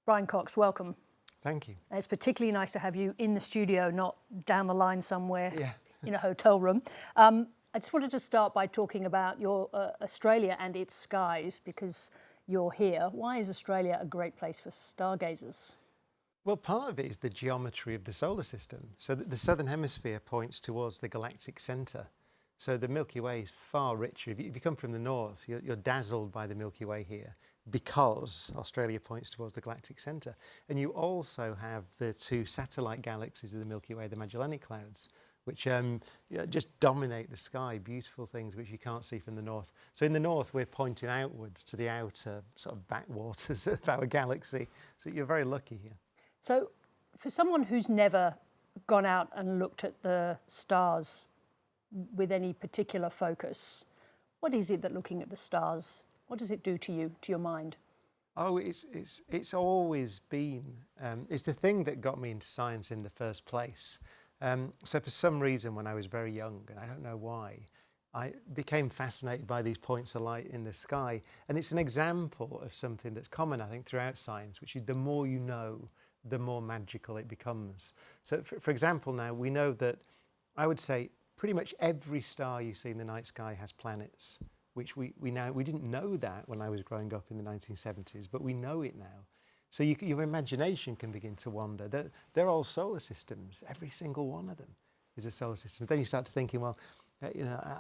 Brian Cox, welcome. Thank you. And it's particularly nice to have you in the studio, not down the line somewhere in a hotel room. I just wanted to start by talking about your Australia and its skies, because you're here. Why is Australia a great place for stargazers? Well, part of it is the geometry of the solar system. So the southern hemisphere points towards the galactic centre. So the Milky Way is far richer. If you come from the north, you're dazzled by the Milky Way here because Australia points towards the galactic centre. And you also have the two satellite galaxies of the Milky Way, the Magellanic Clouds, which just dominate the sky, beautiful things which you can't see from the north. So in the north, we're pointing outwards to the outer sort of backwaters of our galaxy. So you're very lucky here. So for someone who's never gone out and looked at the stars with any particular focus, what is it that looking at the stars, what does it do to you, to your mind? Oh, it's always been, it's the thing that got me into science in the first place. So for some reason when I was very young, and I don't know why, I became fascinated by these points of light in the sky. And it's an example of something that's common, I think, throughout science, which is the more you know, the more magical it becomes. So for example, now we know that, I would say, pretty much every star you see in the night sky has planets, which we didn't know that when I was growing up in the 1970s, but we know it now. So your imagination can begin to wander. They're all solar systems. Every single one of them is a solar system. Then you start to thinking, well,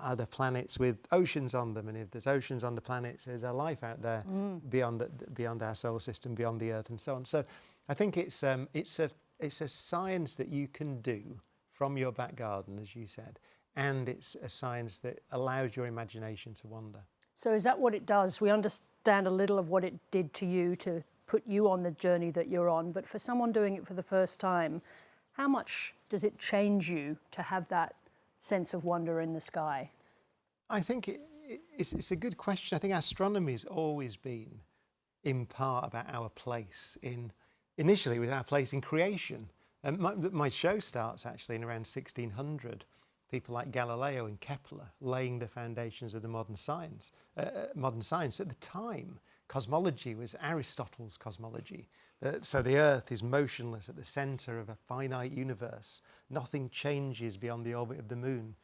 are there planets with oceans on them? And if there's oceans on the planets, is there life out there beyond our solar system, beyond the Earth, and so on? So I think it's a science that you can do from your back garden, as you said, and it's a science that allows your imagination to wander. So is that what it does? We understand a little of what it did to you to put you on the journey that you're on, but for someone doing it for the first time, how much does it change you to have that sense of wonder in the sky? I think it's a good question. I think astronomy has always been, in part, about our place initially with our place in creation. My show starts actually in around 1600. People like Galileo and Kepler laying the foundations of the modern science. At the time, cosmology was Aristotle's cosmology. So the Earth is motionless at the centre of a finite universe. Nothing changes beyond the orbit of the moon.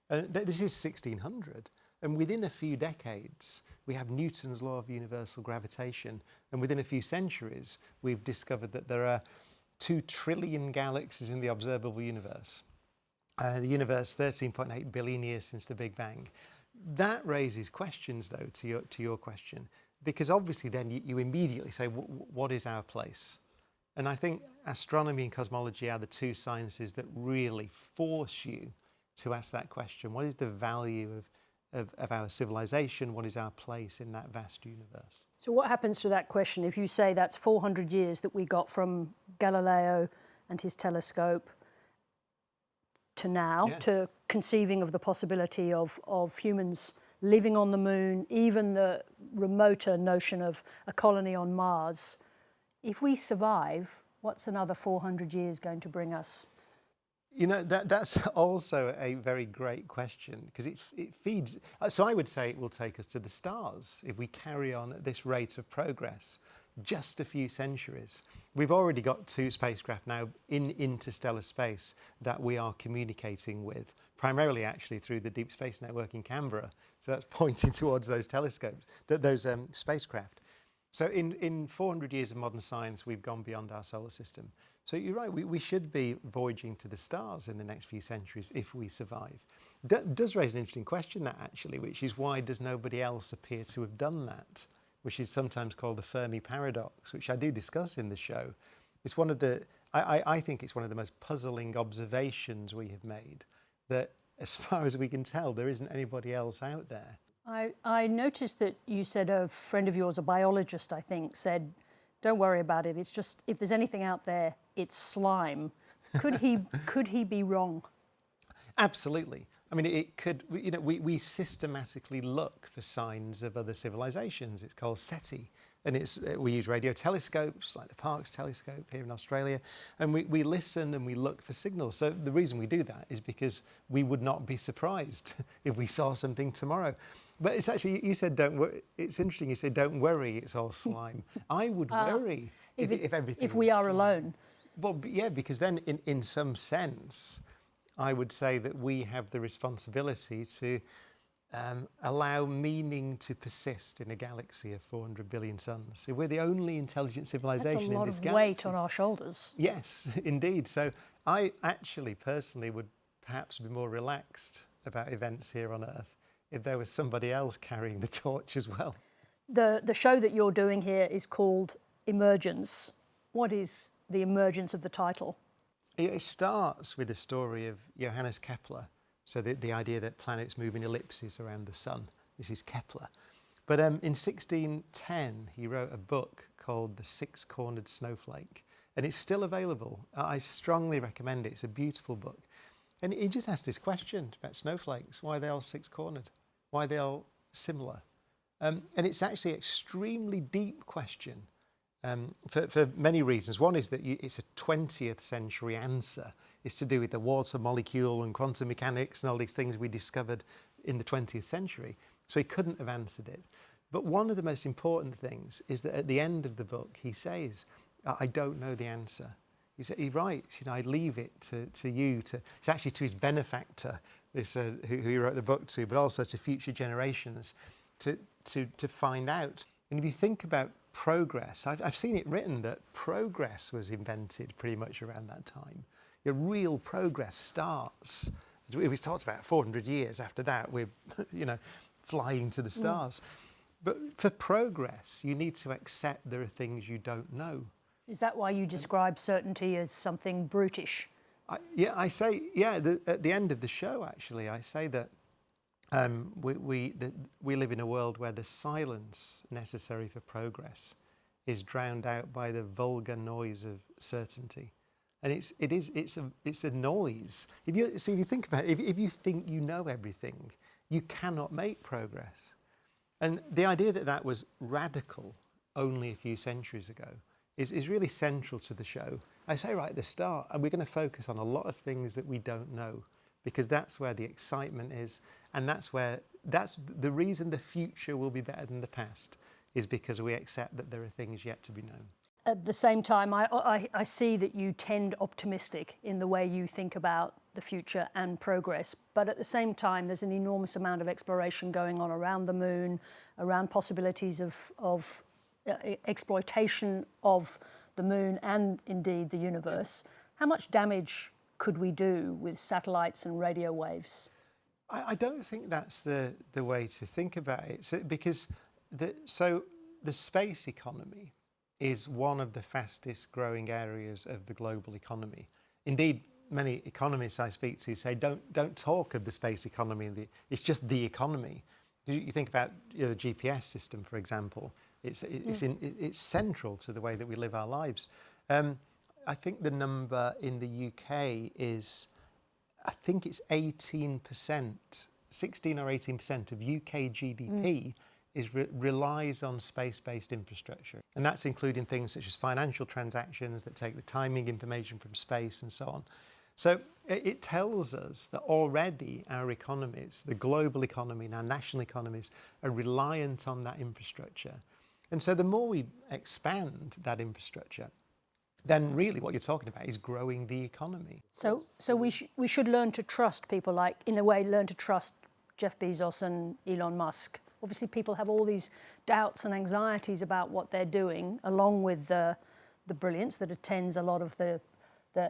This is 1600. And within a few decades, we have Newton's law of universal gravitation. And within a few centuries, we've discovered that there are 2 trillion galaxies in the observable universe. The universe, 13.8 billion years since the Big Bang. That raises questions, though, to your question, because obviously then you immediately say, what is our place? And I think astronomy and cosmology are the 2 sciences that really force you to ask that question. What is the value of our civilization? What is our place in that vast universe? So what happens to that question if you say that's 400 years that we got from Galileo and his telescope to now, to conceiving of the possibility of humans living on the moon, even the remoter notion of a colony on Mars? If we survive, what's another 400 years going to bring us? You know, that's also a very great question, because it feeds. So I would say it will take us to the stars if we carry on at this rate of progress. Just a few centuries. We've already got 2 spacecraft now in interstellar space that we are communicating with, primarily actually through the Deep Space Network in Canberra. So that's pointing towards those telescopes, those spacecraft. So in 400 years of modern science, we've gone beyond our solar system. So you're right, we should be voyaging to the stars in the next few centuries if we survive. That does raise an interesting question, that actually, which is why does nobody else appear to have done that? Which is sometimes called the Fermi paradox, which I do discuss in the show. It's one of the, I think it's one of the most puzzling observations we have made, that as far as we can tell, there isn't anybody else out there. I noticed that you said a friend of yours, a biologist, I think, said, don't worry about it. It's just, if there's anything out there, it's slime. Could he be wrong? Absolutely. I mean, it could, we systematically look for signs of other civilizations. It's called SETI. And we use radio telescopes, like the Parkes telescope here in Australia, and we listen and we look for signals. So the reason we do that is because we would not be surprised if we saw something tomorrow. But it's actually, you said don't worry. It's interesting, you said don't worry, it's all slime. I would worry. If we are alone. Well, yeah, because then in some sense, I would say that we have the responsibility to allow meaning to persist in a galaxy of 400 billion suns. So we're the only intelligent civilization in this galaxy. That's a lot of weight on our shoulders. Yes, indeed. So I actually personally would perhaps be more relaxed about events here on Earth if there was somebody else carrying the torch as well. The show that you're doing here is called Emergence. What is the emergence of the title? It starts with the story of Johannes Kepler. So the idea that planets move in ellipses around the sun. This is Kepler. But in 1610, he wrote a book called The Six-Cornered Snowflake. And it's still available. I strongly recommend it. It's a beautiful book. And he just asked this question about snowflakes. Why are they all six-cornered? Why are they all similar? And it's actually an extremely deep question for many reasons. One is that it's a 20th century answer. It's to do with the water molecule and quantum mechanics and all these things we discovered in the 20th century. So he couldn't have answered it. But one of the most important things is that at the end of the book, he says, I don't know the answer. He writes, I leave it to you. It's actually to his benefactor, who he wrote the book to, but also to future generations to find out. And if you think about progress, I've seen it written that progress was invented pretty much around that time. Your real progress starts. It was talked about 400 years after that. We're, flying to the stars. But for progress, you need to accept there are things you don't know. Is that why you describe certainty as something brutish? I say, at the end of the show, actually, I say that we live in a world where the silence necessary for progress is drowned out by the vulgar noise of certainty. And it's a noise. If you think about it, if you think you know everything, you cannot make progress. And the idea that was radical only a few centuries ago is really central to the show. I say right at the start, and we're going to focus on a lot of things that we don't know, because that's where the excitement is, and that's the reason the future will be better than the past, is because we accept that there are things yet to be known. At the same time, I see that you tend optimistic in the way you think about the future and progress, but at the same time, there's an enormous amount of exploration going on around the moon, around possibilities of exploitation of the moon and indeed the universe. How much damage could we do with satellites and radio waves? I don't think that's the way to think about it. Because the space economy is one of the fastest growing areas of the global economy. Indeed, many economists I speak to say don't talk of the space economy. It's just the economy. You think about the GPS system, for example. It's central to the way that we live our lives. I think the number in the UK is, I think it's 18%, 16 or 18% of UK GDP relies on space-based infrastructure. And that's including things such as financial transactions that take the timing information from space and so on. So it tells us that already our economies, the global economy and our national economies, are reliant on that infrastructure. And so the more we expand that infrastructure, then really what you're talking about is growing the economy. So we should learn to trust people, like, in a way, learn to trust Jeff Bezos and Elon Musk. Obviously, people have all these doubts and anxieties about what they're doing, along with the brilliance that attends a lot of the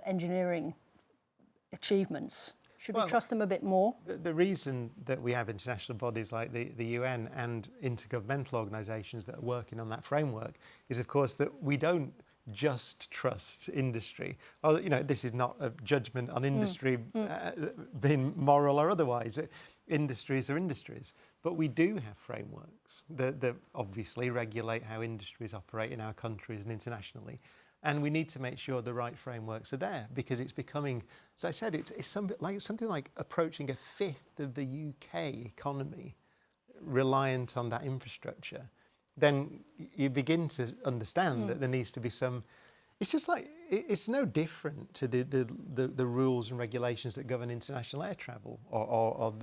engineering achievements. Should we trust them a bit more? The reason that we have international bodies like the UN and intergovernmental organisations that are working on that framework is, of course, that we don't just trust industry. This is not a judgment on industry being moral or otherwise. Industries are industries. But we do have frameworks that obviously regulate how industries operate in our countries and internationally. And we need to make sure the right frameworks are there, because it's becoming, as I said, it's something like approaching a fifth of the UK economy reliant on that infrastructure. Then you begin to understand that there needs to be some. It's just like it's no different to the rules and regulations that govern international air travel or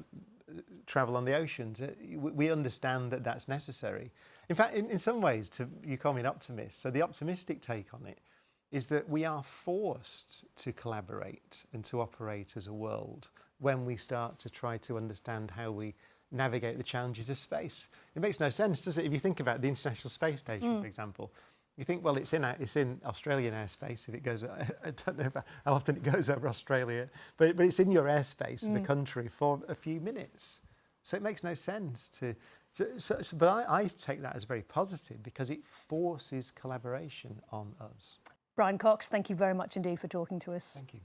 travel on the oceans. We understand that that's necessary. In fact, in some ways, you call me an optimist, so the optimistic take on it is that we are forced to collaborate and to operate as a world when we start to try to understand how we navigate the challenges of space. It makes no sense, does it? If you think about the International Space Station, for example, you think, well, it's in Australian airspace. If it goes, I don't know how often it goes over Australia, but it's in your airspace as a country for a few minutes. So it makes no sense to. But I take that as very positive because it forces collaboration on us. Brian Cox, thank you very much indeed for talking to us. Thank you.